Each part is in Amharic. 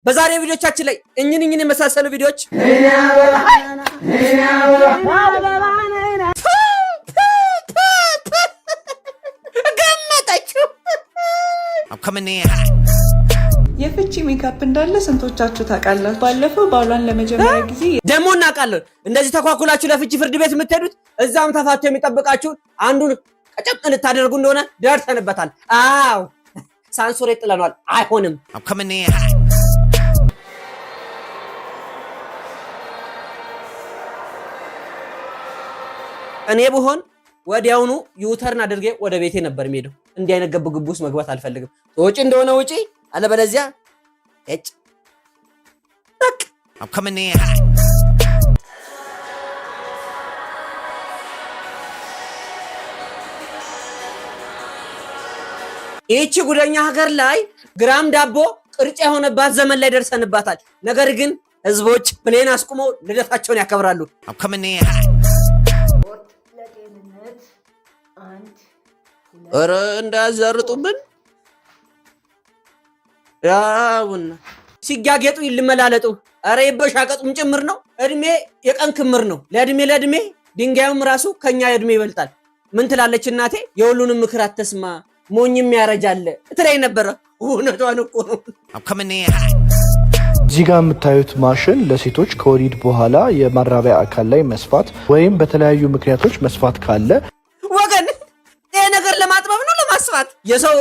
በዛሬ ቪዲዮቻችን ላይ እኝን የመሳሰሉ ቪዲዮዎች ገመታችሁ የፍቺ ሜካፕ እንዳለ ስንቶቻችሁ ታውቃላችሁ? ባለፈው ባሏን ለመጀመሪያ ጊዜ ደሞ እናውቃለን። እንደዚህ ተኳኩላችሁ ለፍቺ ፍርድ ቤት የምትሄዱት እዛም ተፋቶ የሚጠብቃችሁ አንዱን ቀጨቅ ልታደርጉ እንደሆነ ደርሰንበታል። አዎ ሳንሱር ጥለናል። አይሆንም። እኔ ብሆን ወዲያውኑ ዩተርን አድርጌ ወደ ቤቴ ነበር የሚሄደው። እንዲህ አይነት ግብግብ ውስጥ መግባት አልፈልግም። ውጪ እንደሆነ ውጪ፣ አለበለዚያ እጭ ታክ ይህቺ ጉደኛ ሀገር ላይ ግራም ዳቦ ቅርጫ የሆነባት ዘመን ላይ ደርሰንባታል። ነገር ግን ህዝቦች ፕሌን አስቁመው ልደታቸውን ያከብራሉ። ኧረ እንዳያዛርጡብን ያውና ሲጋጌጡ ይልመላለጡ። ኧረ ይበሻቀጡም ጭምር ነው። እድሜ የቀን ክምር ነው። ለእድሜ ድንጋዩም ራሱ ከኛ እድሜ ይበልጣል። ምን ትላለች እናቴ? የሁሉንም ምክር አትስማ ሞኝም ያረጃል ትለኝ ነበረ። እውነቷን እኮ ነው። እዚህ ጋር የምታዩት ማሽን ለሴቶች ከወሊድ በኋላ የማራቢያ አካል ላይ መስፋት ወይም በተለያዩ ምክንያቶች መስፋት ካለ ወገን ይሄ ነገር ለማጥበብ ነው ለማስፋት? የሰው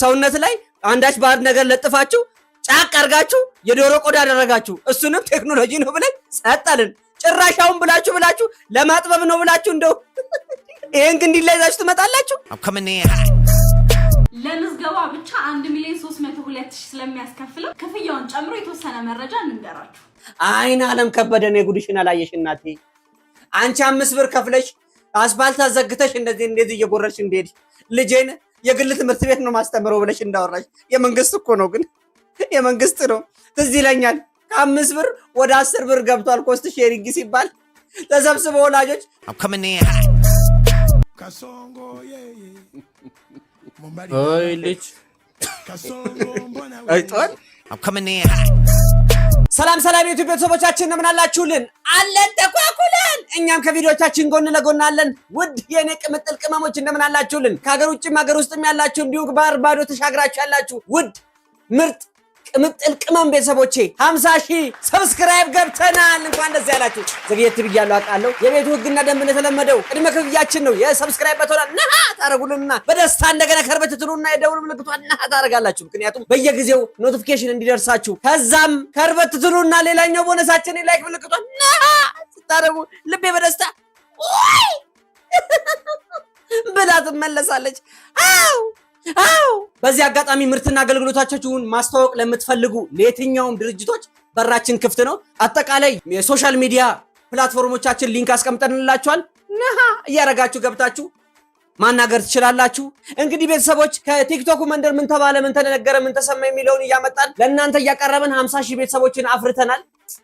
ሰውነት ላይ አንዳች ባዕድ ነገር ለጥፋችሁ ጫቅ አርጋችሁ የዶሮ ቆዳ አደረጋችሁ። እሱንም ቴክኖሎጂ ነው ብለን ጸጣልን። ጭራሻውን ብላችሁ ለማጥበብ ነው ብላችሁ እንደው ይሄን ግን እንዲላይዛችሁ ትመጣላችሁ። ለምዝገባ ብቻ 1,302,000 ስለሚያስከፍለው ክፍያውን ጨምሮ የተወሰነ መረጃ እንንገራችሁ። አይን አለም ከበደ ነው። ጉድሽን አላየሽ እናቴ። አንቺ 5 ብር ከፍለሽ አስፋልት አዘግተሽ እንደዚህ እየጎረሽ እንደሄድ ልጄን የግል ትምህርት ቤት ነው ማስተምረው ብለሽ እንዳወራሽ የመንግስት እኮ ነው። ግን የመንግስት ነው። ትዝ ይለኛል ከ5 ብር ወደ 10 ብር ገብቷል ኮስት ሼሪንግ ሲባል ተሰብስበው ወላጆች አይ ልጅ አይቷል። ሰላም የዩቲዩብ ቤተሰቦቻችን እንደምን አላችሁልን? አለን ተቋቁለን። እኛም ከቪዲዮቻችን ጎን ለጎን አለን። ውድ የኔ ቅምጥል ቅመሞች እንደምን አላችሁልን? ከሀገር ውጭም ሀገር ውስጥም ያላችሁ እንዲሁም ባህር ባዶ ተሻግራችሁ ያላችሁ ውድ ምርጥ ቅምጥል ቅመም ቤተሰቦቼ 50,000 ሰብስክራይብ ገብተናል። እንኳን ደስ ያላችሁ። ዘግየት ብያለሁ አውቃለሁ። የቤቱ ህግና ደንብ እንደተለመደው ቅድመ ክፍያችን ነው። የሰብስክራይብ በተወላ ነሃ ታረጉልና በደስታ እንደገና ከርበት ትሉና የደውል ምልክቷን ነሃ ታረጋላችሁ። ምክንያቱም በየጊዜው ኖቲፊኬሽን እንዲደርሳችሁ። ከዛም ከርበት ትሉና ሌላኛው ቦነሳችን ላይክ ምልክቷን ነሃ ታረጉ። ልቤ በደስታ ወይ ብላ ትመለሳለች። አው በዚህ አጋጣሚ ምርትና አገልግሎታችሁን ማስተዋወቅ ለምትፈልጉ ለየትኛውም ድርጅቶች በራችን ክፍት ነው። አጠቃላይ የሶሻል ሚዲያ ፕላትፎርሞቻችን ሊንክ አስቀምጠንላችኋል። ነሃ እያረጋችሁ ገብታችሁ ማናገር ትችላላችሁ። እንግዲህ ቤተሰቦች ከቲክቶክ መንደር ምን ተባለ ምን ተነገረ ምን ተሰማ የሚለውን እያመጣን ለእናንተ እያቀረብን 50,000 ቤተሰቦችን አፍርተናል።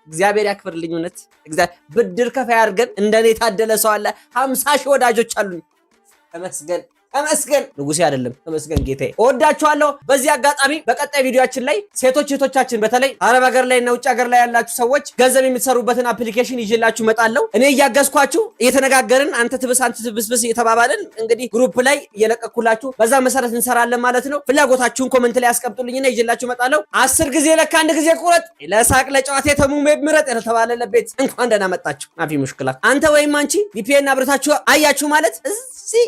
እግዚአብሔር ያክብርልኝ። እውነት እግዚአብሔር ብድር ከፋይ አድርገን እንደኔ ታደለ ሰው አለ። 50,000 ወዳጆች አሉኝ። ተመስገን ንጉሴ አይደለም ተመስገን ጌታዬ። እወዳችኋለሁ። በዚህ አጋጣሚ በቀጣይ ቪዲዮአችን ላይ ሴቶች እህቶቻችን በተለይ አረብ ሀገር ላይ እና ውጭ ሀገር ላይ ያላችሁ ሰዎች ገንዘብ የምትሰሩበትን አፕሊኬሽን ይዤላችሁ እመጣለሁ። እኔ እያገዝኳችሁ እየተነጋገርን አንተ ትብስ አንተ ትብስብስ እየተባባልን እንግዲህ ግሩፕ ላይ እየለቀኩላችሁ በዛ መሰረት እንሰራለን ማለት ነው። ፍላጎታችሁን ኮሜንት ላይ አስቀምጡልኝና ይዤላችሁ እመጣለሁ። 10 ጊዜ ለካ 1 ጊዜ ቁረጥ ለሳቅ ለጨዋታ የተሙሜ ምረጥ የተባለለ ቤት እንኳን ደህና መጣችሁ። አፊ ሙሽክላ አንተ ወይም አንቺ ቪፒኤን አብርታችሁ አያችሁ ማለት እዚህ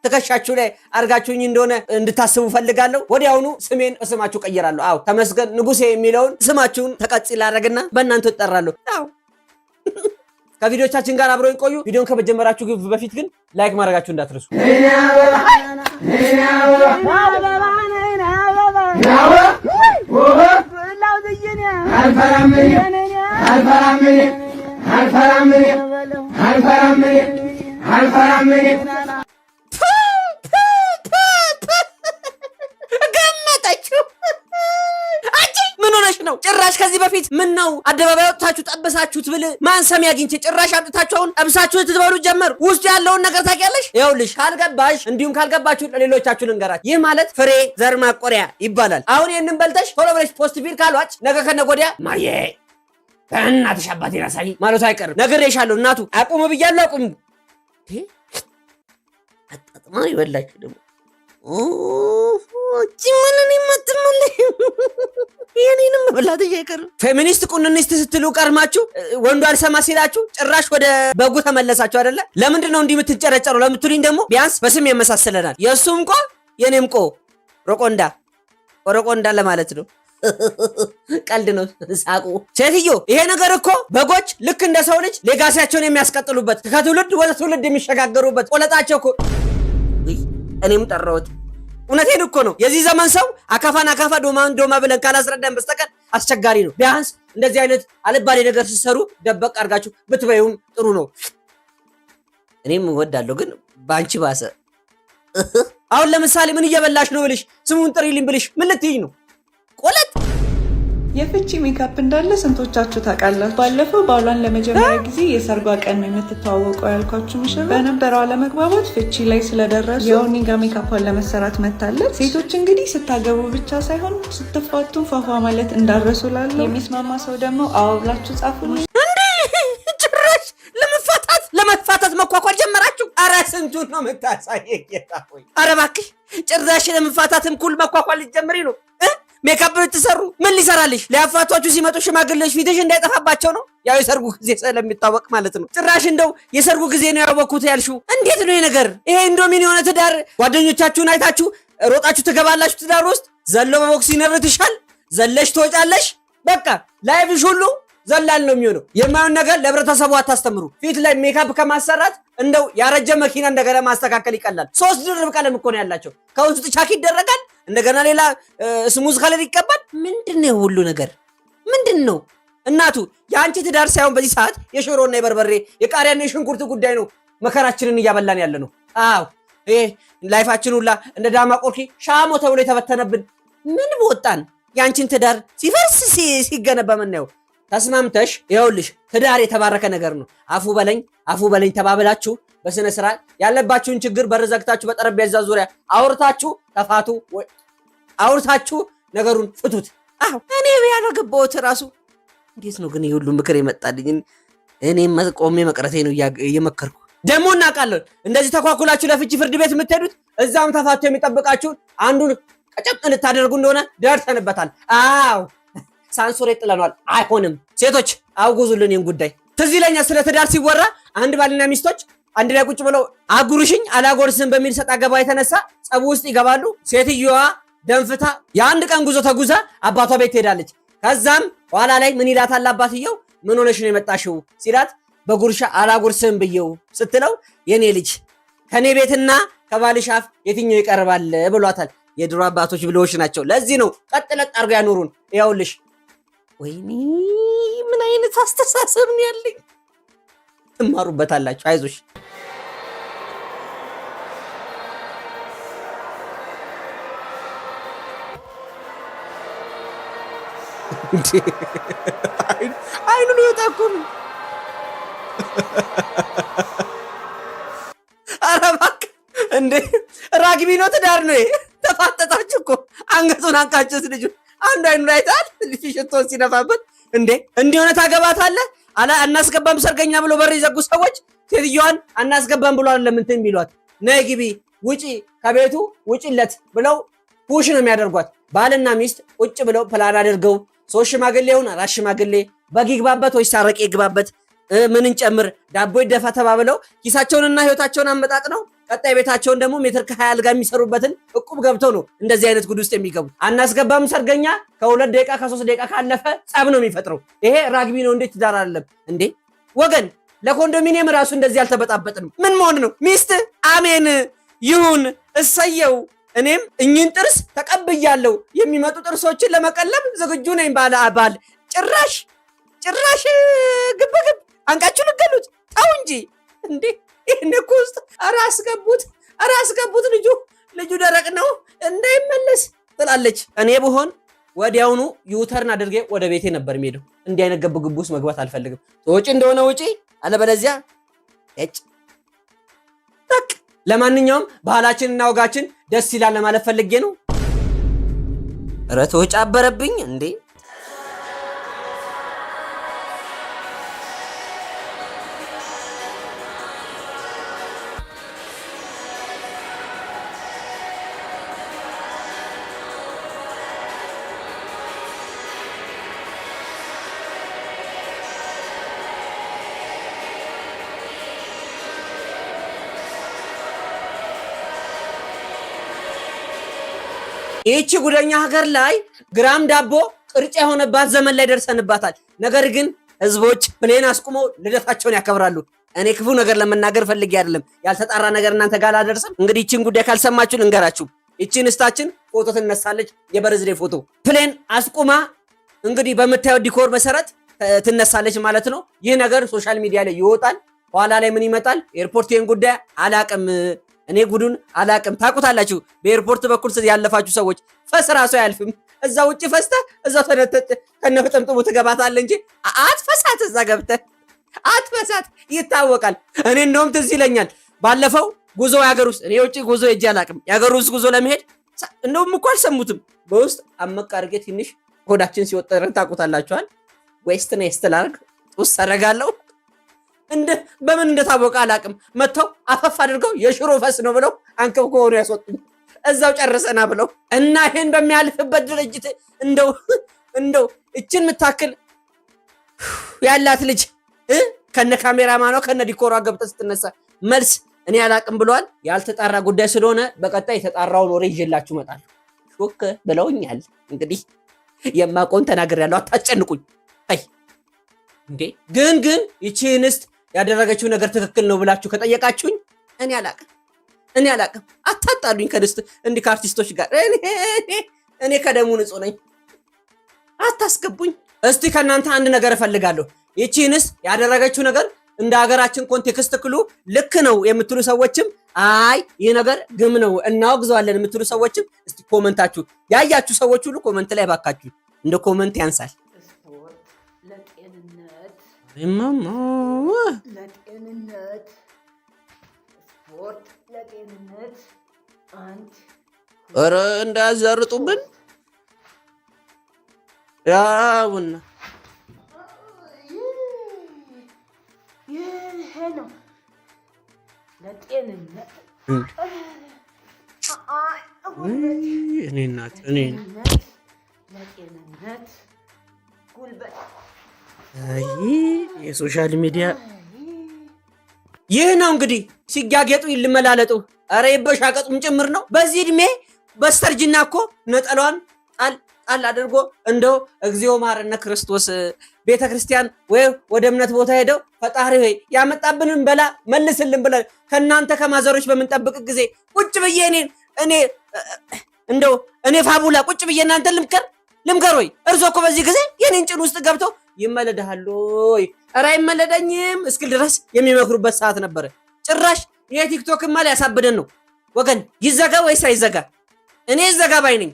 ተከሻችሁ ላይ አርጋችሁኝ እንደሆነ እንድታስቡ ፈልጋለሁ። ወዲያውኑ ስሜን እስማችሁ ቀይራለሁ። አው ተመስገን ንጉሴ የሚለውን ስማችሁን ተቀጽል አረጋግና በእናንተ ተጠራለሁ። አው ከቪዲዮቻችን ጋር አብረው ይቆዩ። ቪዲዮን ከመጀመራችሁ በፊት ግን ላይክ ማድረጋችሁ እንዳትረሱ። አልፈራም ገመታችሁ። አንቺ ምን ሆነሽ ነው? ጭራሽ ከዚህ በፊት ምን ነው አደባባይ ወጥታችሁ ጠበሳችሁት ብል ማን ሰሚ አግኝቼ ጭራሽ አምጥታችሁ አሁን ጠብሳችሁ ትበሉ ጀመር። ውስጥ ያለውን ነገር ታውቂያለሽ? ይኸውልሽ ካልገባሽ እንዲሁም ካልገባችሁ ለሌሎቻችሁ ልንገራችሁ። ይህ ማለት ፍሬ ዘር ማቆሪያ ይባላል። አሁን ይሄንን በልተሽ ቶሎ ብለሽ ፖስት ቢል ካልዋጭ ነገ ከነገ ወዲያ ማየ በእናትሽ አባቴ ራሳይ ማለቱ አይቀርም። ነግሬሻለሁ እናቱ አቁሙ ብያለሁ። አቁሙ አጣጥማ ይበላችሁ ደግሞ ጭምንን ይመጥመል የኔንም መብላት አይቀርም። ፌሚኒስት ቁንኒስት ስትሉ ቀርማችሁ ወንዱ አልሰማ ሲላችሁ ጭራሽ ወደ በጉ ተመለሳችሁ አይደለ? ለምንድን ነው እንዲህ የምትጨረጨሩ ለምትሉኝ ደግሞ ቢያንስ በስም የመሳሰለናል። የእሱም ቆ የኔም ቆ ሮቆንዳ ለማለት ነው። ቀልድ ነው ሳቁ። ሴትዮ ይሄ ነገር እኮ በጎች ልክ እንደ ሰው ልጅ ሌጋሲያቸውን የሚያስቀጥሉበት ከትውልድ ወደ ትውልድ የሚሸጋገሩበት ቆለጣቸው እኮ እኔም ጠራሁት። እውነቴን እኮ ነው። የዚህ ዘመን ሰው አካፋን አካፋ ዶማን ዶማ ብለን ካላስረዳን በስተቀር አስቸጋሪ ነው። ቢያንስ እንደዚህ አይነት አልባሌ ነገር ሲሰሩ ደበቅ አድርጋችሁ ብትበዩም ጥሩ ነው። እኔም እወዳለሁ ግን ባንቺ ባሰ። አሁን ለምሳሌ ምን እየበላሽ ነው ብልሽ ስሙን ጥሪልኝ ብልሽ ምን ልትይኝ ነው? ቆለጥ የፍቺ ሜካፕ እንዳለ ስንቶቻችሁ ታውቃላችሁ? ባለፈው ባሏን ለመጀመሪያ ጊዜ የሰርጓ ቀን ነው የምትተዋወቀው ያልኳችሁ ሙሽራ በነበረው አለመግባባት ፍቺ ላይ ስለደረሱ የኦኒጋ ሜካፕን ለመሰራት መታለች። ሴቶች እንግዲህ ስታገቡ ብቻ ሳይሆን ስትፋቱ ፏፏ ማለት እንዳረሱ ላለው የሚስማማ ሰው ደግሞ አዎ ብላችሁ ጻፉልኝ። ጭራሽ ለመፋታት መኳኳል ጀመራችሁ? አረ ስንቱን ነው የምታሳየኝ ጌታ ሆይ። አረ እባክሽ ጭራሽ ለመፋታትም ኩል መኳኳል ልትጀምሪ ነው? ሜካፕ ልትሰሩ ምን ሊሰራልሽ? ሊያፋቷችሁ ሲመጡ ሽማግሌዎች ፊትሽ እንዳይጠፋባቸው ነው። ያው የሰርጉ ጊዜ ስለሚታወቅ ማለት ነው። ጭራሽ እንደው የሰርጉ ጊዜ ነው ያወቅኩት ያልሽው እንዴት ነው ነገር? ይሄ እንዶሚን የሆነ ትዳር ጓደኞቻችሁን አይታችሁ ሮጣችሁ ትገባላችሁ ትዳር ውስጥ። ዘሎ በቦክስ ይነርትሻል፣ ዘለሽ ትወጫለሽ። በቃ ላይፍሽ ሁሉ ዘላል ነው የሚሆነው። የማይሆን ነገር ለህብረተሰቡ አታስተምሩ። ፊት ላይ ሜካፕ ከማሰራት እንደው ያረጀ መኪና እንደገና ማስተካከል ይቀላል። 3 ድርብ ቀለም እኮ ነው ያላቸው። ከውስጥ ቻክ ይደረጋል፣ እንደገና ሌላ ስሙዝ ከለር ይቀባል። ምንድነው ሁሉ ነገር ምንድነው? እናቱ የአንቺ ትዳር ሳይሆን በዚህ ሰዓት የሽሮና የበርበሬ የቃሪያና የሽንኩርት ጉዳይ ነው መከራችንን እያበላን ያለ ነው። አዎ ይሄ ላይፋችን ሁላ እንደ ዳማ ቆርኪ ሻሞ ተብሎ የተበተነብን ምን በወጣን። የአንቺን ትዳር ሲፈርስ ሲገነባ ምናየው ተስማምተሽ ይኸውልሽ ትዳር የተባረከ ነገር ነው። አፉ በለኝ ተባብላችሁ በስነ ስርዓት ያለባችሁን ችግር በረዘግታችሁ በጠረጴዛ ዙሪያ አውርታችሁ ተፋቱ። አውርታችሁ ነገሩን ፍቱት። አዎ እኔ ያላገባሁት ራሱ እንዴት ነው ግን ይሁሉ ምክር የመጣልኝ? እኔም ቆሜ መቅረቴ ነው እየመከርኩ። ደግሞ እናውቃለን እንደዚህ ተኳኩላችሁ ለፍቺ ፍርድ ቤት የምትሄዱት እዛም ተፋቱ የሚጠብቃችሁን አንዱን ቀጨም እንታደርጉ እንደሆነ ደርሰንበታል። አዎ ሳንሱር ይጥለናል። አይሆንም። ሴቶች አውጉዙልን ይህን ጉዳይ። ትዝ ይለኛል ስለ ትዳር ሲወራ አንድ ባልና ሚስቶች አንድ ላይ ቁጭ ብለው አጉርሽኝ አላጎርስም በሚል ሰጣ ገባ የተነሳ ጸቡ ውስጥ ይገባሉ። ሴትዮዋ ደንፍታ የአንድ ቀን ጉዞ ተጉዛ አባቷ ቤት ትሄዳለች። ከዛም ኋላ ላይ ምን ይላታል አባትየው? ምን ሆነሽ ነው የመጣሽው ሲላት በጉርሻ አላጎርስም ብየው ስትለው የኔ ልጅ ከኔ ቤትና ከባልሽ አፍ የትኛው ይቀርባል ብሏታል። የድሮ አባቶች ብለውሽ ናቸው። ለዚህ ነው ቀጥለጥ አድርገው ያኖሩን። ይኸውልሽ ወይኔ ምን አይነት አስተሳሰብ ነው ያለኝ። ትማሩበታላችሁ። አይዞሽ። አይኑን ይወጣኩን። ኧረ እባክህ እንዴ ራግቢ ነው ትዳር ነው? ተፋጠጣችሁ እኮ አንገቱን አንቃችሁት ልጁ አንድ አይኑ ላይ ታል ሽቶን ሲነፋበት እንዴ እንዲሆነ ታገባታለህ? አናስገባም ሰርገኛ ብሎ በር ይዘጉ ሰዎች ሴትዮዋን አናስገባም ብሎ ለምንትን ቢሏት ነይ ግቢ ውጪ ከቤቱ ውጪለት ብለው ፑሽ ነው የሚያደርጓት። ባልና ሚስት ቁጭ ብለው ፕላን አድርገው 3 ሽማግሌውን 4 ሽማግሌ በግ ይግባበት ወይ ሳረቅ ይግባበት ምን እንጨምር ዳቦ ይደፋ ተባብለው ኪሳቸውንና ህይወታቸውን አመጣጥነው ቀጣይ ቤታቸውን ደግሞ ሜትር ከ20 አልጋ የሚሰሩበትን እቁብ ገብተው ነው እንደዚህ አይነት ጉድ ውስጥ የሚገቡት። አናስገባም ሰርገኛ ከ2 ደቂቃ ከ3 ደቂቃ ካለፈ ጸብ ነው የሚፈጥረው። ይሄ ራግቢ ነው እንዴት ትዳር አይደለም እንዴ ወገን? ለኮንዶሚኒየም ራሱ እንደዚህ አልተበጣበጥንም። ምን መሆን ነው? ሚስት አሜን ይሁን እሰየው። እኔም እኝን ጥርስ ተቀብያለሁ። የሚመጡ ጥርሶችን ለመቀለም ዝግጁ ነኝ። ባል ጭራሽ ግብግብ አንቃችሁ ልገሉት። ተው እንጂ እንዴ ይሄን እኮ ውስጥ ኧረ አስገቡት ልጁ ደረቅ ነው እንዳይመለስ ትላለች። እኔ ብሆን ወዲያውኑ ዩተርን አድርጌ ወደ ቤቴ ነበር የሚሄደው። እንዲህ አይነት ግብግብ ውስጥ መግባት አልፈልግም። ውጪ እንደሆነ ውጪ፣ አለበለዚያ እጭ በቃ። ለማንኛውም ባህላችንና ወጋችን ደስ ይላል ለማለት ፈልጌ ነው። ኧረ ተወጪ አበረብኝ እንዴ! ይህቺ ጉደኛ ሀገር ላይ ግራም ዳቦ ቅርጫ የሆነባት ዘመን ላይ ደርሰንባታል። ነገር ግን ህዝቦች ፕሌን አስቁመው ልደታቸውን ያከብራሉ። እኔ ክፉ ነገር ለመናገር ፈልጌ አይደለም፣ ያልተጣራ ነገር እናንተ ጋር አላደርስም። እንግዲህ ይህችን ጉዳይ ካልሰማችሁ ልንገራችሁ። ይህችን እስታችን ፎቶ ትነሳለች፣ የበርዝዴ ፎቶ ፕሌን አስቁማ እንግዲህ በምታየው ዲኮር መሰረት ትነሳለች ማለት ነው። ይህ ነገር ሶሻል ሚዲያ ላይ ይወጣል። ኋላ ላይ ምን ይመጣል? ኤርፖርቴን ጉዳይ አላቅም፣ እኔ ጉዱን አላቅም። ታውቁታላችሁ። በኤርፖርት በኩል ያለፋችሁ ሰዎች ፈስ ራሱ አያልፍም። እዛ ውጭ ፈስተ እዛ ተነተጥ ከነፍጥምጥሙ ትገባታለህ እንጂ አትፈሳት። እዛ ገብተህ አትፈሳት፣ ይታወቃል። እኔ እንደውም ትዝ ይለኛል ባለፈው ጉዞ የሀገር ውስጥ፣ እኔ ውጭ ጉዞ ሄጄ አላቅም። የሀገር ውስጥ ጉዞ ለመሄድ እንደውም እኮ አልሰሙትም። በውስጥ አመቅ አድርጌ ትንሽ ሆዳችን ሲወጠረን ታውቁታላችኋል። ዌስት ኔስት ላርግ ውስጥ አደርጋለሁ። በምን እንደታወቀ አላቅም። መጥተው አፈፍ አድርገው የሽሮ ፈስ ነው ብለው አንከብ ከሆኑ ያስወጡኝ እዛው ጨርሰና ብለው እና ይሄን በሚያልፍበት ድርጅት እንደው እችን የምታክል ያላት ልጅ ከነ ካሜራማኗ ከነ ዲኮሯ ገብተ ስትነሳ መልስ እኔ አላቅም ብለዋል። ያልተጣራ ጉዳይ ስለሆነ በቀጣይ የተጣራውን ወሬ ይዤላችሁ እመጣለሁ። ሾክ ብለውኛል። እንግዲህ የማቆን ተናግሬያለሁ። አታጨንቁኝ። አይ እንዴ ግን ይቺ እንስት ያደረገችው ነገር ትክክል ነው ብላችሁ ከጠየቃችሁኝ እኔ አላቅም። አታጣሉኝ ከድስት እንዲህ ከአርቲስቶች ጋር እኔ ከደሙ ንጹህ ነኝ። አታስገቡኝ። እስቲ ከእናንተ አንድ ነገር እፈልጋለሁ። ይቺ እንስት ያደረገችው ነገር እንደ ሀገራችን ኮንቴክስት ክሉ ልክ ነው የምትሉ ሰዎችም አይ ይህ ነገር ግም ነው እናወግዘዋለን የምትሉ ሰዎችም እስቲ ኮመንታችሁ ያያችሁ ሰዎች ሁሉ ኮመንት ላይ ባካችሁ እንደ ኮመንት ያንሳል። ለጤንነት ስፖርት ለጤንነት ኧረ እንዳያዛርጡብን ያውና ይሄ ነው ለጤንነት እኔ እናት ለጤንነት ጉልበት አይ የሶሻል ሚዲያ ይህ ነው እንግዲህ። ሲጋጌጡ ይልመላለጡ። ኧረ ይበሻቀጡም ጭምር ነው። በዚህ እድሜ በስተርጅና እኮ ነጠሏን ጣል አድርጎ እንደው እግዚኦ ማረነ ክርስቶስ ቤተክርስቲያን ወይ ወደ እምነት ቦታ ሄደው ፈጣሪ ሆይ ያመጣብንን በላ መልስልን ብለን ከናንተ ከማዘሮች በምንጠብቅ ጊዜ ቁጭ ብዬ እኔ ፋቡላ ቁጭ ብዬ እናንተ ልምከር ወይ እርሶ እኮ በዚህ ጊዜ የኔን ጭን ውስጥ ገብተው ይመለዳሉ ወይ ኧረ አይመለደኝም እስክል ድረስ የሚመክሩበት ሰዓት ነበረ። ጭራሽ የቲክቶክ ማል ያሳብደን ነው ወገን። ይዘጋ ወይስ አይዘጋ? እኔ ይዘጋ ባይ ነኝ።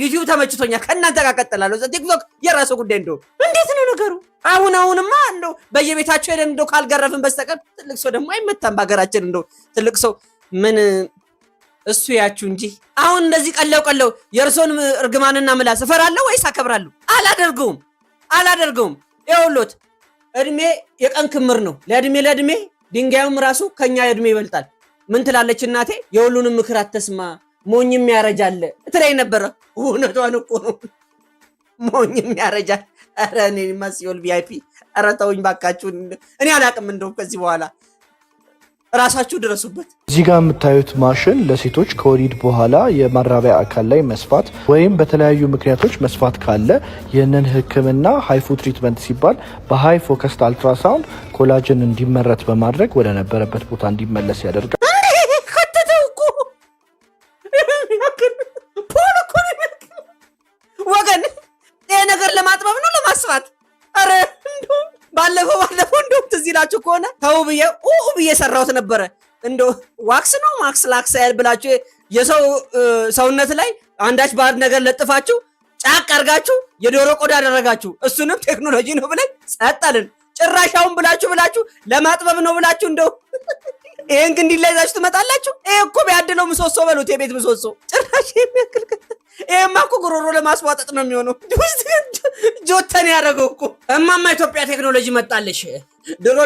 ዩቲዩብ ተመችቶኛል። ከእናንተ ጋር ቀጥላለሁ። ቲክቶክ የራሱ ጉዳይ። እንደው እንዴት ነው ነገሩ? አሁንማ እንደው በየቤታቸው ሄደን እንደው ካልገረፍን በስተቀር ትልቅ ሰው ደግሞ አይመታም በሀገራችን። እንደው ትልቅ ሰው ምን እሱ ያችሁ እንጂ አሁን እንደዚህ ቀለው የእርሶን እርግማንና ምላስ እፈራለሁ ወይስ አከብራለሁ? አላደርገውም። ይኸውልዎት እድሜ የቀን ክምር ነው። ለእድሜ ድንጋዩም ራሱ ከኛ እድሜ ይበልጣል። ምን ትላለች እናቴ? የሁሉንም ምክር አትስማ ሞኝም ያረጃል ትለኝ ነበረ። እውነቷን እኮ ነው። ሞኝም ያረጃል። ኧረ እኔማ ሲኦል ቪአይፒ። ኧረ ተውኝ ባካችሁ። እኔ አላቅም። እንደው ከዚህ በኋላ ራሳችሁ ድረሱበት። እዚህ ጋር የምታዩት ማሽን ለሴቶች ከወሊድ በኋላ የማራቢያ አካል ላይ መስፋት ወይም በተለያዩ ምክንያቶች መስፋት ካለ ይህንን ሕክምና ሃይፉ ትሪትመንት ሲባል በሃይ ፎከስድ አልትራሳውንድ ኮላጅን እንዲመረት በማድረግ ወደ ነበረበት ቦታ እንዲመለስ ያደርጋል። ወገን ይሄ ነገር ለማጥበብ ነው ለማስፋት? አረ ባለፈው እንደው ትዝ ይላችሁ ከሆነ ተው ብዬ ሰራሁት ነበረ። እንደው ዋክስ ነው ማክስ ላክስ ያል ብላችሁ የሰው ሰውነት ላይ አንዳች ባዕድ ነገር ለጥፋችሁ ጫቅ አርጋችሁ የዶሮ ቆዳ አደረጋችሁ። እሱንም ቴክኖሎጂ ነው ብለን ሰጠልን። ጭራሻውን ብላችሁ ለማጥበብ ነው ብላችሁ እንደው ይሄን ግን እንዲላይዛችሁ ትመጣላችሁ። ይሄ እኮ ቢያድለው ምሰሶ በሉት የቤት ምሰሶ ጭራሽ የሚያክልከት ይሄማ እኮ ጉሮሮ ለማስዋጠጥ ነው የሚሆነው። ጆተን ያደረገው እኮ እማማ ኢትዮጵያ ቴክኖሎጂ መጣለሽ። ድሮ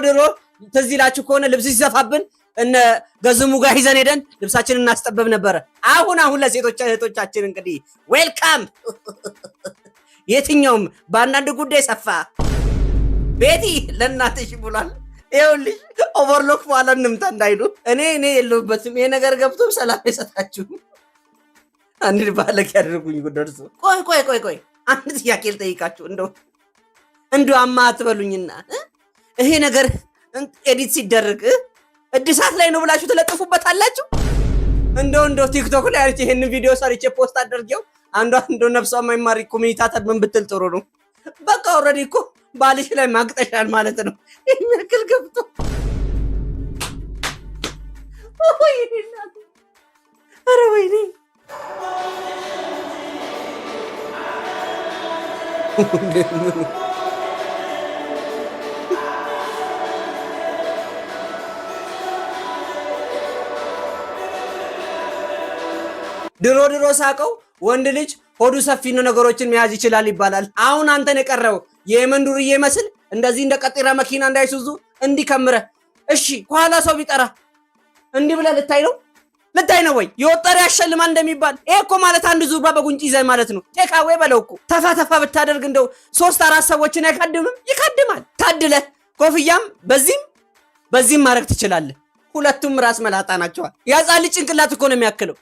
ትዝ ይላችሁ ከሆነ ልብስ ሲሰፋብን እነ ገዝሙ ጋር ይዘን ሄደን ልብሳችንን እናስጠበብ ነበረ። አሁን ለሴቶች እህቶቻችን እንግዲህ ዌልካም። የትኛውም በአንዳንድ ጉዳይ ሰፋ ቤቲ ለእናትሽ ብሏል። ይኸውልሽ ኦቨርሎክ በኋላ እንምታ እንዳይሉ እኔ የለሁበትም። ይሄ ነገር ገብቶም ሰላም አይሰጣችሁ። አንድ ባለክ ያደርጉኝ ጉደርሱ። ቆይ አንድ ጥያቄ ልጠይቃችሁ። እንደው አማ አትበሉኝና ይሄ ነገር ኤዲት ሲደረግ እድሳት ላይ ነው ብላችሁ ትለጥፉበታላችሁ። እንደው ቲክቶክ ላይ አሪፍ ይሄን ቪዲዮ ሰርቼ ፖስት አድርጌው አንዷ ነፍሷ የማይማሪ ኮሚኒታተር ምን ብትል ጥሩ ነው። በቃ ኦልሬዲ እኮ ባልሽ ላይ ማግጠሻል ማለት ነው። የሚያክል ገብቶ ኧረ ወይኔ ድሮ ሳቀው ወንድ ልጅ ሆዱ ሰፊ ነው ነገሮችን መያዝ ይችላል ይባላል። አሁን አንተን የቀረው የየመን ዱርዬ መስል እንደዚህ እንደ ቀጢራ መኪና እንዳይሱዙ እንዲከምረ። እሺ ከኋላ ሰው ቢጠራ እንዲህ ብለህ ልታይ ነው ወይ? የወጠረ ያሸልማ እንደሚባል ይሄ እኮ ማለት አንድ ዙርባ በጉንጭ ይዘህ ማለት ነው። ቴካዌ በለው እኮ ተፋ ብታደርግ እንደው 3-4 ሰዎችን አይካድምም? ይካድማል። ታድለ ኮፍያም በዚህም ማድረግ ትችላለህ። ሁለቱም ራስ መላጣ ናቸዋል። ያጻል ጭንቅላት እኮ ነው የሚያክለው።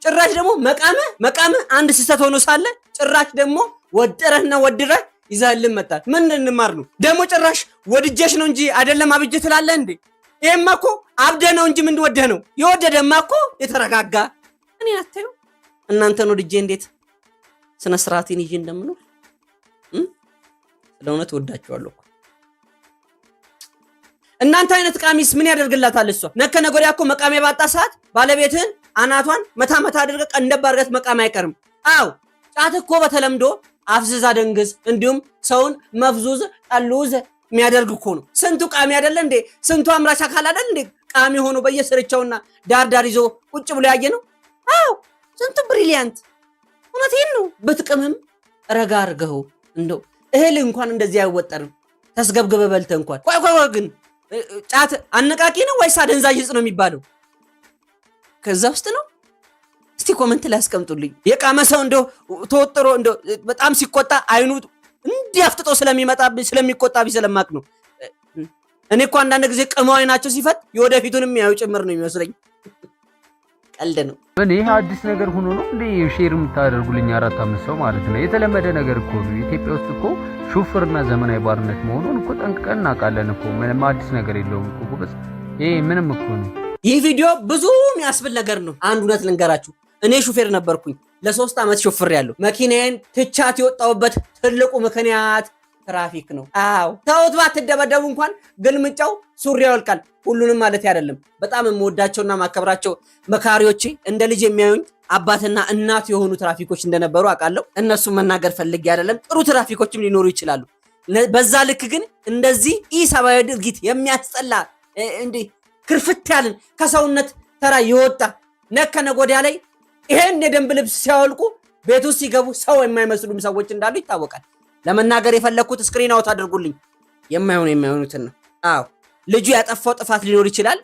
ጭራሽ ደግሞ መቃመ አንድ ስህተት ሆኖ ሳለ ጭራሽ ደግሞ ወድረህ ይዘህልን መጣል። ምን እንማር ነው ደግሞ? ጭራሽ ወድጀሽ ነው እንጂ አይደለም አብጀ ትላለህ እንዴ? ይሄማ እኮ አብደ ነው እንጂ ምን ወደህ ነው? የወደደማ እኮ የተረጋጋ። እኔ አታዩ እናንተን ወድጄ እንዴት ስነ ስርዓቴን ይዤ እንደምኖር ስለእውነት ወዳቸዋለሁ እኮ። እናንተ አይነት ቃሚስ ምን ያደርግላታል እሷ? ነገ ወዲያ እኮ መቃሚያ ባጣ ሰዓት ባለቤትህን አናቷን መታ አድርገህ ቀንደብ አድርገህ መቃም አይቀርም። አው ጫት እኮ በተለምዶ አፍዝዛ ደንግዝ እንዲሁም ሰውን መፍዙዝ ጠሉዝ የሚያደርግ እኮ ነው። ስንቱ ቃሚ አይደለ እንዴ? ስንቱ አምራች አካል አይደል እንዴ? ቃሚ ሆኖ በየስርቻውና ዳር ይዞ ቁጭ ብሎ ያየ ነው። አው ስንቱ ብሪሊያንት። እውነቴን ነው። ብትቅምም ረጋ አድርገው እንደው እህል እንኳን እንደዚህ አይወጠርም። ተስገብግበ በልተ እንኳን ቆይ ግን ጫት አነቃቂ ነው ወይስ አደንዛዥ እጽ ነው የሚባለው? ከዛ ውስጥ ነው። እስቲ ኮሜንት ላይ አስቀምጡልኝ። የቃመ ሰው እንደው ተወጥሮ እንደው በጣም ሲቆጣ አይኑ እንዲያፍጥጦ ስለሚቆጣብኝ ስለማቅ ነው። እኔ እኮ አንዳንድ ጊዜ ቅመው አይናቸው ሲፈት የወደፊቱንም ያዩ ጭምር ነው የሚመስለኝ። ቀልድ ነው። ይሄ አዲስ ነገር ሆኖ ነው እንዴ ሼር የምታደርጉልኝ? 4-5 ሰው ማለት ነው። የተለመደ ነገር እኮ ነው። ኢትዮጵያ ውስጥ እኮ ሹፍርና ዘመናዊ ባርነት መሆኑን እኮ ጠንቅቀን እናውቃለን እኮ። ምንም አዲስ ነገር የለውም እኮ ጎበዝ። ይሄ ምንም እኮ ነው። ይህ ቪዲዮ ብዙ የሚያስብል ነገር ነው። አንድ እውነት ልንገራችሁ። እኔ ሹፌር ነበርኩኝ። ለ3 ዓመት ሾፍሬያለሁ። መኪናዬን ትቻት የወጣሁበት ትልቁ ምክንያት ትራፊክ ነው። አዎ ተውት፣ ባትደበደቡ እንኳን ግልምጫው ሱሪ ያወልቃል። ሁሉንም ማለት አይደለም። በጣም የምወዳቸውና ማከብራቸው መካሪዎቼ እንደ ልጅ የሚያዩኝ አባትና እናት የሆኑ ትራፊኮች እንደነበሩ አውቃለሁ። እነሱም መናገር ፈልጌ አይደለም። ጥሩ ትራፊኮችም ሊኖሩ ይችላሉ። በዛ ልክ ግን እንደዚህ ኢሰብአዊ ድርጊት የሚያስጠላ እንዴ ክርፍት ያልን ከሰውነት ተራ የወጣ ነገ ወዲያ ላይ ይሄን የደንብ ልብስ ሲያወልቁ ቤት ውስጥ ሲገቡ ሰው የማይመስሉም ሰዎች እንዳሉ ይታወቃል። ለመናገር የፈለኩት ስክሪን አውት አድርጉልኝ። የማይሆኑትን ነው። አዎ ልጁ ያጠፋው ጥፋት ሊኖር ይችላል፣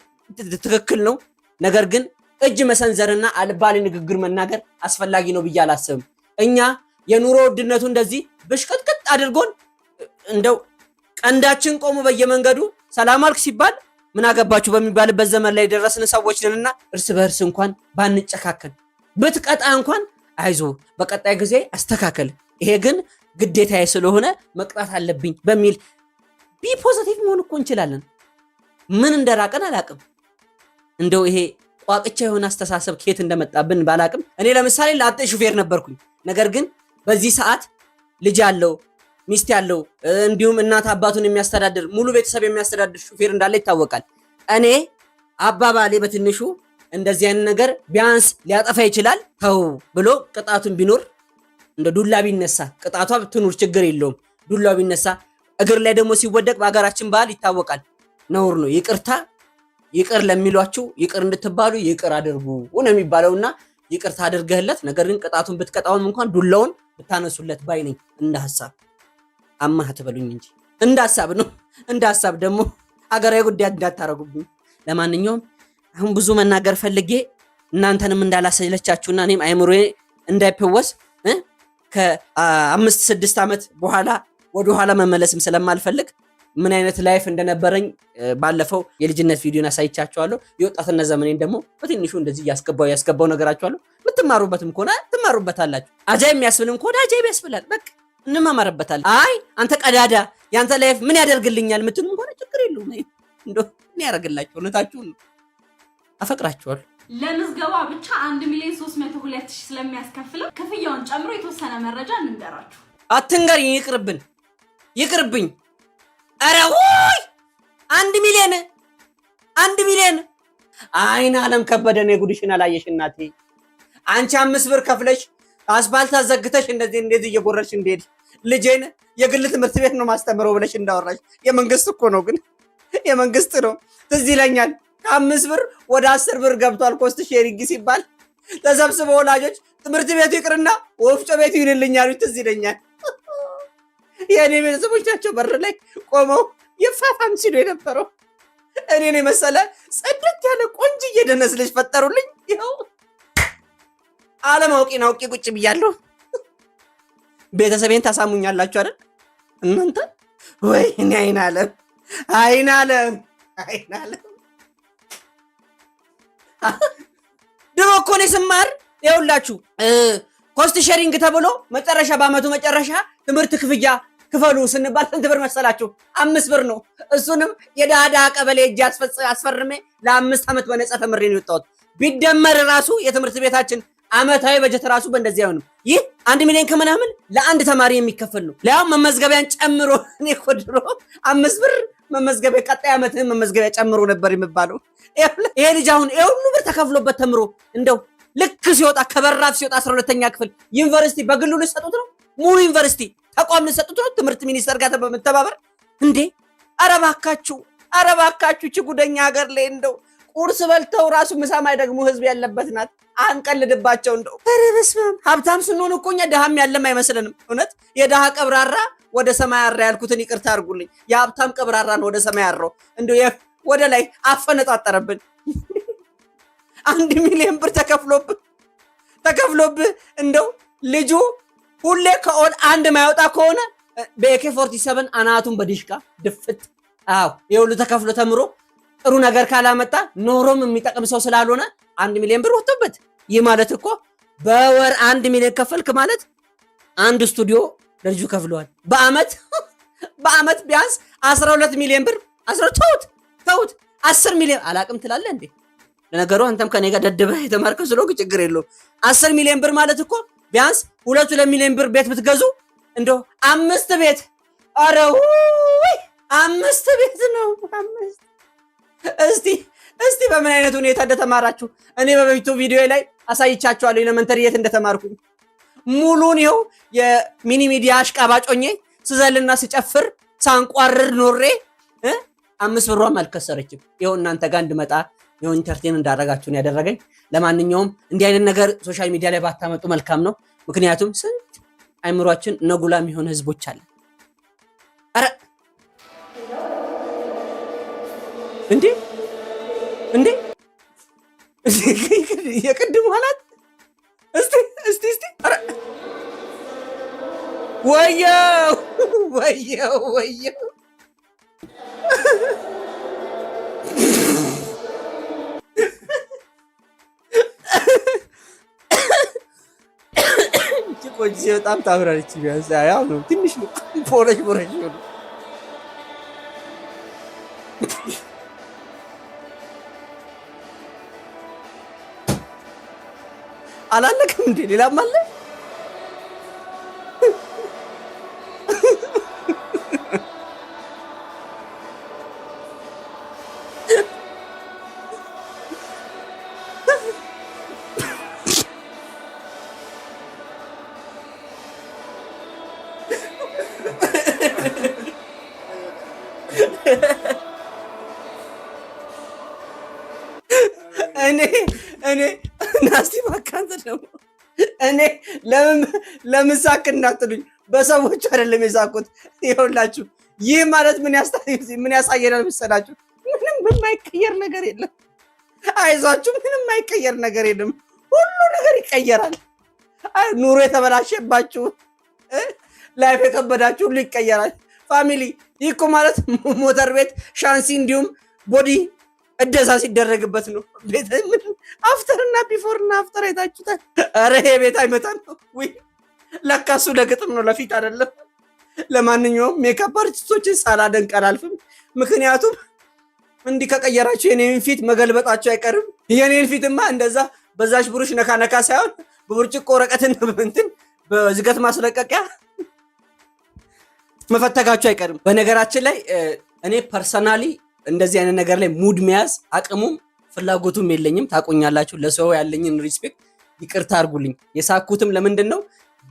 ትክክል ነው። ነገር ግን እጅ መሰንዘርና አልባሌ ንግግር መናገር አስፈላጊ ነው ብዬ አላስብም። እኛ የኑሮ ውድነቱ እንደዚህ ብሽቅጥቅጥ አድርጎን እንደው ቀንዳችን ቆሙ በየመንገዱ ሰላም አልክ ሲባል ምን አገባችሁ በሚባልበት ዘመን ላይ ደረስን ሰዎች ነንና እርስ በእርስ እንኳን ባንጨካከል፣ ብትቀጣ እንኳን አይዞ በቀጣይ ጊዜ አስተካከል፣ ይሄ ግን ግዴታዬ ስለሆነ መቅጣት አለብኝ በሚል ፖዚቲቭ መሆን እኮ እንችላለን። ምን እንደራቀን አላቅም። እንደው ይሄ ቋቅቻ የሆነ አስተሳሰብ ከየት እንደመጣብን ባላቅም፣ እኔ ለምሳሌ ላጤ ሹፌር ነበርኩኝ። ነገር ግን በዚህ ሰዓት ልጅ ያለው ሚስት ያለው እንዲሁም እናት አባቱን የሚያስተዳድር ሙሉ ቤተሰብ የሚያስተዳድር ሹፌር እንዳለ ይታወቃል። እኔ አባባሌ በትንሹ እንደዚህ አይነት ነገር ቢያንስ ሊያጠፋ ይችላል ተው ብሎ ቅጣቱን ቢኖር እንደ ዱላ ቢነሳ ቅጣቷ ትኑር ችግር የለውም። ዱላው ቢነሳ እግር ላይ ደግሞ ሲወደቅ በሀገራችን ባህል ይታወቃል፣ ነውር ነው። ይቅርታ ይቅር ለሚሏችሁ ይቅር እንድትባሉ ይቅር አድርጉ ነው የሚባለውና ይቅርታ አድርገህለት፣ ነገር ግን ቅጣቱን ብትቀጣውም እንኳን ዱላውን ብታነሱለት ባይ ነኝ። እንደ ሐሳብ አማህ ተበሉኝ እንጂ እንደ ሐሳብ ነው። እንደ ሐሳብ ደግሞ ሀገራዊ ጉዳይ እንዳታረጉብኝ። ለማንኛውም አሁን ብዙ መናገር ፈልጌ እናንተንም እንዳላሰለቻችሁና እኔም አይምሮዬ እንዳይፈወስ ከ5-6 ዓመት በኋላ ወደ ኋላ መመለስም ስለማልፈልግ ምን አይነት ላይፍ እንደነበረኝ ባለፈው የልጅነት ቪዲዮን አሳይቻችኋለሁ። የወጣትነት ዘመኔን ደግሞ በትንሹ እንደዚህ ያስገባው ነገራችኋለሁ። የምትማሩበትም ከሆነ ትማሩበታላችሁ። አጃይብ የሚያስብልም ከሆነ አጃይብ ያስብላል። በቃ እንማማርበታለን። አይ አንተ ቀዳዳ ያንተ ላይፍ ምን ያደርግልኛል የምትሉም ከሆነ ችግር የለውም። እንደው ምን ያደርግላችሁ? እውነታችሁን አፈቅራችኋለሁ። ለምዝገባ ብቻ 1,302,000 ስለሚያስከፍለው ክፍያውን ጨምሮ የተወሰነ መረጃ እንንገራችሁ። አትንገሪኝ፣ ይቅርብኝ። ኧረ ውይ 1 ሚሊዮን አይን አለም ከበደ ነው። ጉድሽን አላየሽ እናቴ። አንቺ 5 ብር ከፍለሽ አስፋልት አዘግተሽ እንደዚህ እየጎረሽ እንደሄድ ልጄን የግል ትምህርት ቤት ነው ማስተምረው ብለሽ እንዳወራሽ የመንግስት እኮ ነው፣ ግን የመንግስት ነው። ትዝ ይለኛል ከ5 ብር ወደ 10 ብር ገብቷል ኮስት ሼሪንግ ሲባል ተሰብስበው ወላጆች ትምህርት ቤቱ ይቅርና ወፍጮ ቤቱ ይልልኛሉ። ትዝ ይለኛል። የኔ ቤተሰቦች ናቸው በር ላይ ቆመው የፋፋም ሲሉ የነበረው። እኔን የመሰለ ጽድት ያለ ቆንጅዬ ደነስ ልጅ ፈጠሩልኝ። ይኸው አለማውቄን አውቄ ቁጭ ብያለሁ። ቤተሰቤን ታሳሙኛላችሁ አይደል እናንተ? ወይ እኔ አይን አለም ድሮ እኮ እኔ ስማር ይኸውላችሁ ኮስት ሼሪንግ ተብሎ መጨረሻ በአመቱ መጨረሻ ትምህርት ክፍያ ክፈሉ ስንባል ስንት ብር መሰላችሁ? 5 ብር ነው። እሱንም የዳዳ ቀበሌ እጅ አስፈርሜ ለ5 ዓመት በነጻ ተምሬ ነው የወጣሁት። ቢደመር ራሱ የትምህርት ቤታችን አመታዊ በጀት ራሱ በእንደዚህ አይሆንም። ይህ 1 ሚሊዮን ከምናምን ለአንድ ተማሪ የሚከፈል ነው። ለያው መመዝገቢያን ጨምሮ እኔ እኮ ድሮ 5 ብር መመዝገቢያ ቀጣይ ዓመትህን መመዝገቢያ ጨምሮ ነበር የሚባለው። ይሄ ልጅ አሁን ይሄ ሁሉ ብር ተከፍሎበት ተምሮ እንደው ልክ ሲወጣ ከበራፍ ሲወጣ 12ኛ ክፍል ዩኒቨርሲቲ በግሉ ልሰጡት ነው። ሙሉ ዩኒቨርሲቲ ተቋም ልሰጡት ነው። ትምህርት ሚኒስቴር ጋር በመተባበር እንዴ! ኧረ እባካችሁ እቺ ጉደኛ ሀገር ላይ እንደው ቁርስ በልተው ራሱ ምሳማይ ደግሞ ህዝብ ያለበት ናት። አንቀልድባቸው እንደው። ኧረ በስመ አብ! ሀብታም ስንሆን እኮ እኛ ድሃም ያለም አይመስልንም። እውነት የድሃ ቀብራራ ወደ ሰማይ አራ ያልኩትን ይቅርታ አድርጉልኝ። የሀብታም ቀብራራ ነው ወደ ሰማይ አራው። እንደው ወደ ላይ አፈነጣጠረብን። 1 ሚሊዮን ብር ተከፍሎብህ እንደው ልጁ ሁሌ ከኦል አንድ ማይወጣ ከሆነ በAK47 አናቱን በዲሽቃ ድፍት። አዎ ይኸውሉ ተከፍሎ ተምሮ ጥሩ ነገር ካላመጣ ኖሮም የሚጠቅም ሰው ስላልሆነ 1 ሚሊዮን ብር ወጥቶበት። ይህ ማለት እኮ በወር 1 ሚሊዮን ከፈልክ ማለት አንድ ስቱዲዮ ለልጁ ከፍለዋል። በአመት ቢያንስ 12 ሚሊዮን ብር ተውት 10 ሚሊዮን አላቅም ትላለህ እንዴ? ለነገሩ አንተም ከኔ ጋር ደድበህ የተማርከው ስለሆንክ ችግር የለውም። 10 ሚሊዮን ብር ማለት እኮ ቢያንስ 2 ሚሊዮን ብር ቤት ብትገዙ እንደው 5 ቤት። ኧረ ውይ 5 ቤት ነው 5። እስቲ በምን አይነት ሁኔታ እንደተማራችሁ እኔ በበፊቱ ቪዲዮ ላይ አሳይቻችኋለሁ። ኤሌመንተሪ የት እንደተማርኩኝ ሙሉን ይኸው የሚኒ ሚዲያ አሽቃባጮኜ ስዘልና ስጨፍር ሳንቋርር ኖሬ 5 ብሯም አልከሰረችም። ይኸው እናንተ ጋር እንድመጣ ይኸው ኢንተርቴን እንዳደረጋችሁን ያደረገኝ። ለማንኛውም እንዲህ አይነት ነገር ሶሻል ሚዲያ ላይ ባታመጡ መልካም ነው። ምክንያቱም ስንት አይምሯችን ነጉላም የሆነ ህዝቦች አለ። አረ እንዴ የቅድም ኋላት እስቲ አረ ወየው ቆንጆ በጣም ታምራለች። ቢያንስ ያው ነው ትንሽ ነው ፎረሽ ነው። አላለቅም እንዴ? ሌላም አለ። እኔ ለምን ሳቅ እንዳትሉኝ በሰዎቹ አይደለም የሳቁት። ይኸውላችሁ ይህ ማለት ምን ያሳየናል መሰላችሁ? ምንም የማይቀየር ነገር የለም። አይዟችሁ፣ ምንም የማይቀየር ነገር የለም። ሁሉ ነገር ይቀየራል። ኑሮ የተበላሸባችሁ ላይፍ የከበዳችሁ ሁሉ ይቀየራል። ፋሚሊ ይህ እኮ ማለት ሞተር ቤት ሻንሲ እንዲሁም ቦዲ እደሳ ሲደረግበት ነው። ቤት አፍተርና ቢፎርና አፍተር አይታችሁታል። ኧረ ይሄ ቤት አይመጣም ነው ወይ? ለካ እሱ ለግጥም ነው ለፊት አይደለም። ለማንኛውም ሜካፕ አርቲስቶችን ሳላደንቅ አላልፍም። ምክንያቱም እንዲህ ከቀየራችሁ የኔን ፊት መገልበጣችሁ አይቀርም። የኔን ፊትማ እንደዛ በዛሽ ብሩሽ ነካ ነካ ሳይሆን በብርጭቆ ወረቀትና እንትን በዝገት ማስለቀቂያ መፈተጋችሁ አይቀርም። በነገራችን ላይ እኔ ፐርሰናሊ እንደዚህ አይነት ነገር ላይ ሙድ መያዝ አቅሙም ፍላጎቱም የለኝም። ታቆኛላችሁ። ለሰው ያለኝን ሪስፔክት ይቅርታ አድርጉልኝ። የሳኩትም ለምንድን ነው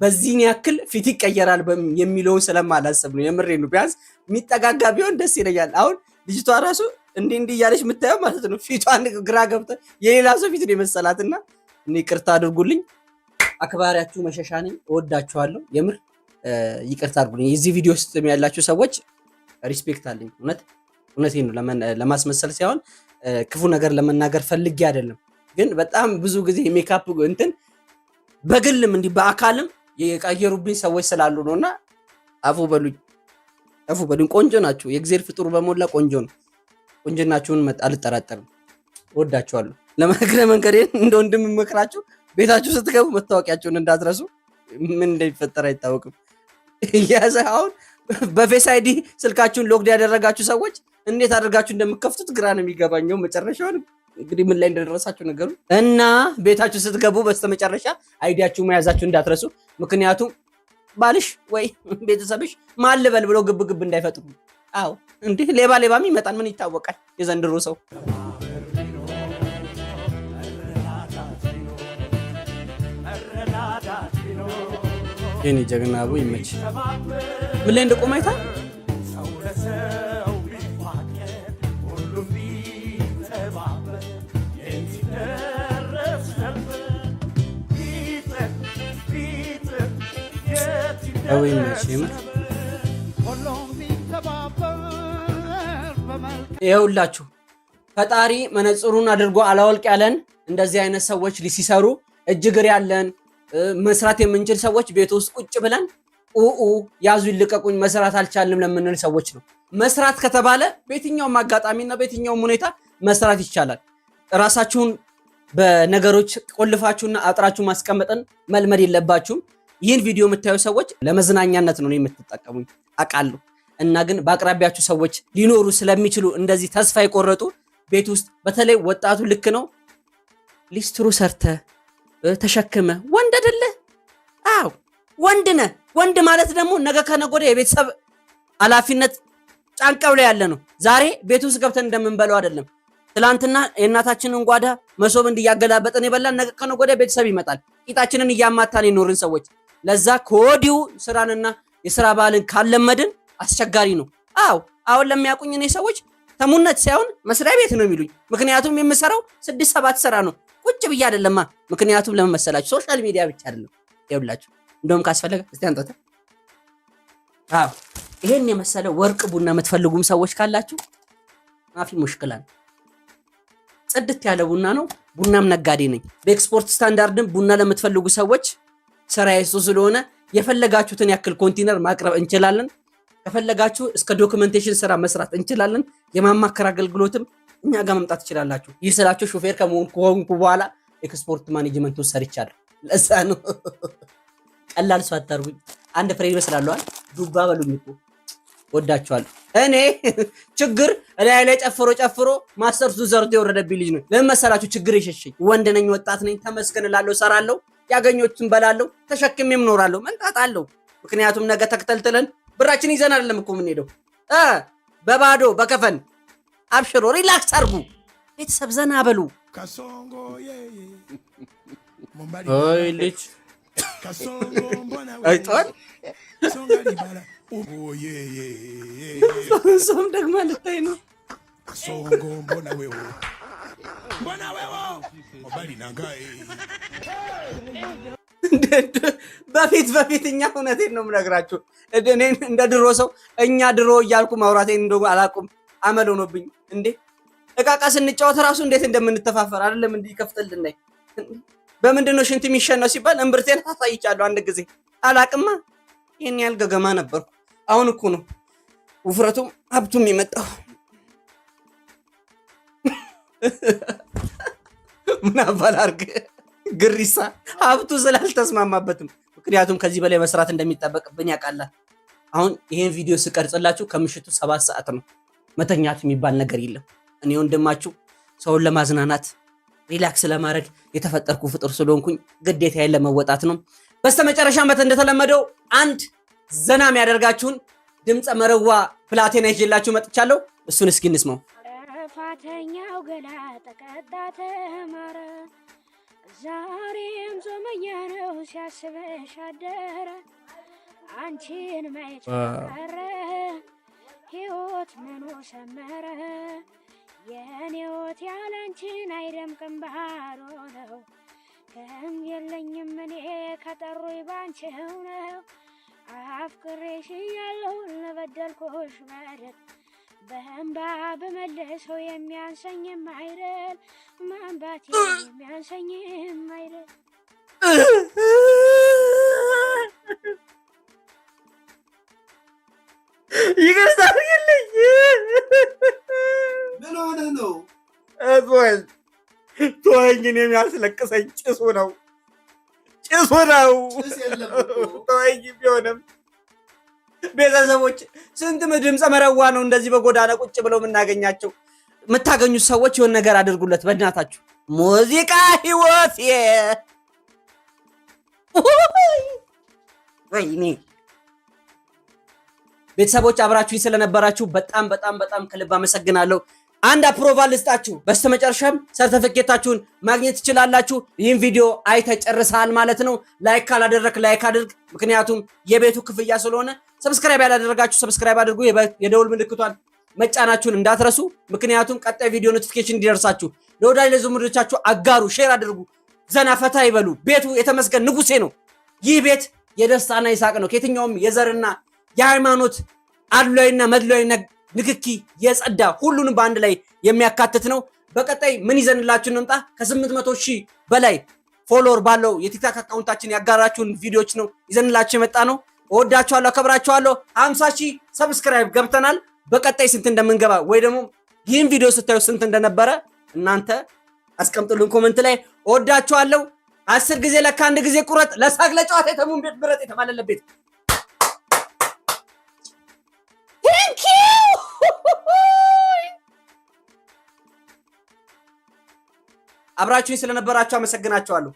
በዚህን ያክል ፊት ይቀየራል የሚለውን ስለማላሰብ ነው። የምሬ ነው። ቢያንስ የሚጠጋጋ ቢሆን ደስ ይለኛል። አሁን ልጅቷ ራሱ እንዲህ እያለች የምታየው ማለት ነው ፊቷን ግራ ገብተ የሌላ ሰው ፊት ነው የመሰላትና እኔ ይቅርታ አድርጉልኝ። አክባሪያችሁ መሸሻ ነኝ። እወዳችኋለሁ። የምር ይቅርታ አድርጉልኝ። የዚህ ቪዲዮ ውስጥ ያላችሁ ሰዎች ሪስፔክት አለኝ። እውነቴን ነው። ለማስመሰል ሳይሆን ክፉ ነገር ለመናገር ፈልጌ አይደለም። ግን በጣም ብዙ ጊዜ ሜካፕ እንትን በግልም እንዲህ በአካልም የቀየሩብኝ ሰዎች ስላሉ ነውና አፉ በሉኝ። ቆንጆ ናችሁ። የእግዚአብሔር ፍጡር በሞላ ቆንጆ ነው። ቆንጆናችሁን አልጠራጠርም። እወዳችኋለሁ። ለመግረ መንገዴን እንደ ወንድም መክራችሁ ቤታችሁ ስትገቡ መታወቂያችሁን እንዳትረሱ። ምን እንደሚፈጠር አይታወቅም። ያዘ አሁን በፌስ አይዲ ስልካችሁን ሎክድ ያደረጋችሁ ሰዎች እንዴት አድርጋችሁ እንደምከፍቱት ግራ ነው የሚገባኘው። መጨረሻውን እንግዲህ ምን ላይ እንደደረሳችሁ ነገሩ እና ቤታችሁ ስትገቡ በስተመጨረሻ አይዲያችሁ መያዛችሁ እንዳትረሱ። ምክንያቱም ባልሽ ወይ ቤተሰብሽ ማልበል ብሎ ግብ እንዳይፈጥሩ። አዎ እንዲህ ሌባም ይመጣል። ምን ይታወቃል? የዘንድሮ ሰው የኔ ጀግና አቡ ይመች። ምን ላይ እንደቆመ አይታ አው ይመች። ይኸውላችሁ ፈጣሪ መነጽሩን አድርጎ አላወልቅ ያለን እንደዚህ አይነት ሰዎች ሲሰሩ እጅግር ያለን መስራት የምንችል ሰዎች ቤት ውስጥ ቁጭ ብለን ያዙ ይልቀቁኝ መስራት አልቻልንም ለምንል ሰዎች ነው። መስራት ከተባለ በየትኛውም አጋጣሚና በየትኛውም ሁኔታ መስራት ይቻላል። ራሳችሁን በነገሮች ቆልፋችሁና አጥራችሁ ማስቀመጥን መልመድ የለባችሁም። ይህን ቪዲዮ የምታዩ ሰዎች ለመዝናኛነት ነው የምትጠቀሙኝ አውቃለሁ። እና ግን በአቅራቢያችሁ ሰዎች ሊኖሩ ስለሚችሉ እንደዚህ ተስፋ የቆረጡ ቤት ውስጥ በተለይ ወጣቱ ልክ ነው ሊስትሩ ሰርተ ተሸክመ ወንድ አይደለ? አዎ ወንድ ነህ። ወንድ ማለት ደግሞ ነገ ከነገ ወዲያ የቤተሰብ ኃላፊነት ጫንቃው ላይ ያለ ነው። ዛሬ ቤት ውስጥ ገብተን እንደምንበላው አይደለም። ትላንትና የእናታችንን ጓዳ መሶብ እንዲያገላበጠን የበላን ነገ ከነገ ወዲያ ቤተሰብ ይመጣል። ቂጣችንን እያማታን የኖርን ሰዎች ለዛ ከወዲሁ ስራንና የስራ ባህልን ካለመድን አስቸጋሪ ነው። አዎ አሁን ለሚያውቁኝ እኔ ሰዎች ተሙነት ሳይሆን መስሪያ ቤት ነው የሚሉኝ። ምክንያቱም የምሰራው 6-7 ስራ ነው ቁጭ ብዬ አይደለማ። ምክንያቱም ለምን መሰላችሁ? ሶሻል ሚዲያ ብቻ አይደለም። ይኸውላችሁ እንደውም ካስፈለገ እስቲ አንተታ አዎ ይሄን የመሰለ ወርቅ ቡና የምትፈልጉም ሰዎች ካላችሁ ማፊ ሙሽክላ ነው። ጽድት ያለ ቡና ነው። ቡናም ነጋዴ ነኝ። በኤክስፖርት ስታንዳርድም ቡና ለምትፈልጉ ሰዎች ስራዬ እሱ ስለሆነ የፈለጋችሁትን ያክል ኮንቴነር ማቅረብ እንችላለን። ከፈለጋችሁ እስከ ዶክመንቴሽን ስራ መስራት እንችላለን። የማማከር አገልግሎትም እኛ ጋር መምጣት ትችላላችሁ። ይህ ስላችሁ ሾፌር ከሆንኩ በኋላ ኤክስፖርት ማኔጅመንቱን ሰርቻለሁ። ለዛ ነው ቀላል ሰው አታርጉኝ። አንድ ፍሬ ይመስላልዋል ዱባ በሉኝ እኮ ወዳችኋለሁ። እኔ ችግር ላይ ጨፍሮ ማስተርሱ ዘርቶ የወረደብኝ ልጅ ነው። ለምን መሰላችሁ? ችግር ይሸሸኝ። ወንድ ነኝ፣ ወጣት ነኝ፣ ተመስገን እላለሁ፣ ሰራለሁ፣ ያገኘሁትን በላለሁ፣ ተሸክሜም እኖራለሁ፣ መንጣጣለሁ። ምክንያቱም ነገ ተክተልትለን ብራችን ይዘን አይደለም እኮ የምንሄደው በባዶ በከፈን። አብሽሮ ሪላክስ አርጉ፣ ቤተሰብ ዘና በሉ። ኦይ ልጅ አይቷል ሶም ደግሞ ልታይ ነው በፊት እኛ እውነቴን ነው የምነግራችሁ። እኔ እንደ ድሮ ሰው እኛ ድሮ እያልኩ ማውራቴን እንደው አላውቅም። አመል ሆኖብኝ እንዴ እቃቃ ስንጫወት ራሱ እንዴት እንደምንተፋፈር አይደለም እንዴ ከፍተልን ላይ በምንድን ነው ሽንት የሚሸነው ሲባል እምብርቴን አሳይቻለሁ አንድ ጊዜ አላቅማ። ይሄን ያህል ገገማ ነበርኩ። አሁን እኮ ነው ውፍረቱም ሀብቱም የመጣው። ምን አባላርግ ግሪሳ ሀብቱ ስላልተስማማበትም፣ ምክንያቱም ከዚህ በላይ መስራት እንደሚጠበቅብኝ ያውቃላል። አሁን ይሄን ቪዲዮ ስቀርጽላችሁ ከምሽቱ 7 ሰዓት ነው። መተኛት የሚባል ነገር የለም። እኔ ወንድማችሁ ሰውን ለማዝናናት ሪላክስ ለማድረግ የተፈጠርኩ ፍጡር ስለሆንኩኝ ግዴታዬን ለመወጣት ነው። በስተመጨረሻም እንደተለመደው አንድ ዘና የሚያደርጋችሁን ድምፀ መረዋ ፕላቴና ይዤላችሁ መጥቻለሁ። እሱን እስኪ እንስማው። ጥፋተኛው ገላ ተቀጣ ተማረ፣ ዛሬም ጾመኛ ነው ሲያስበሽ አደረ። አንቺን ማየት ቀረ ሕይወት ምኑ ሰመረ። የኔ ሕይወት ያለ አንቺን አይደምቅም ባዶ ነው። ከም የለኝም እኔ ከጠሩኝ ባንቺው ነው። አፍቅሬሽ እያለሁ ለበደልኩሽ በደል በእንባ በመለሰው የሚያንሰኝም አይደል፣ ማንባት የሚያንሰኝም አይደል። ይገርሳልኝ ምን ሆነ ነው? ተወኝን የሚያስለቅሰኝ ጭሱ ነው። ተወኝ ቢሆንም ቤተሰቦች ስንት ድምፀ መረዋ ነው እንደዚህ በጎዳና ቁጭ ብለው የምናገኛቸው። የምታገኙት ሰዎች የሆነ ነገር አድርጉለት በእናታችሁ። ሙዚቃ ህይወት ወይኔ ቤተሰቦች አብራችሁኝ ስለነበራችሁ በጣም በጣም በጣም ከልብ አመሰግናለሁ። አንድ አፕሮቫል ልስጣችሁ። በስተመጨረሻም ሰርተፊኬታችሁን ማግኘት ትችላላችሁ። ይህን ቪዲዮ አይተህ ጨርሰሃል ማለት ነው። ላይክ ካላደረክ ላይክ አድርግ፣ ምክንያቱም የቤቱ ክፍያ ስለሆነ። ሰብስክራይብ ያላደረጋችሁ ሰብስክራይብ አድርጉ። የደውል ምልክቷን መጫናችሁን እንዳትረሱ፣ ምክንያቱም ቀጣይ ቪዲዮ ኖቲፊኬሽን እንዲደርሳችሁ። ለወዳጅ ለዘመዶቻችሁ አጋሩ፣ ሼር አድርጉ። ዘና ፈታ ይበሉ። ቤቱ የተመስገን ንጉሴ ነው። ይህ ቤት የደስታና የሳቅ ነው። ከየትኛውም የዘርና የሃይማኖት አድሏይና መድሏይ ንክኪ የጸዳ ሁሉንም በአንድ ላይ የሚያካትት ነው። በቀጣይ ምን ይዘንላችሁ እንምጣ? ከ800,000 በላይ ፎሎወር ባለው የቲክታክ አካውንታችን ያጋራችሁን ቪዲዮዎች ነው ይዘንላችሁ የመጣ ነው። እወዳችኋለሁ፣ አከብራችኋለሁ። 50,000 ሰብስክራይብ ገብተናል። በቀጣይ ስንት እንደምንገባ ወይ ደግሞ ይህን ቪዲዮ ስታዩ ስንት እንደነበረ እናንተ አስቀምጡልን ኮሜንት ላይ። እወዳችኋለሁ። 10 ጊዜ ለካ አንድ ጊዜ ቁረጥ፣ ለሳቅ ለጨዋታ የተሙን ቤት ብረጥ የተባለለት ቤት አብራችሁኝ ስለነበራችሁ አመሰግናችኋለሁ።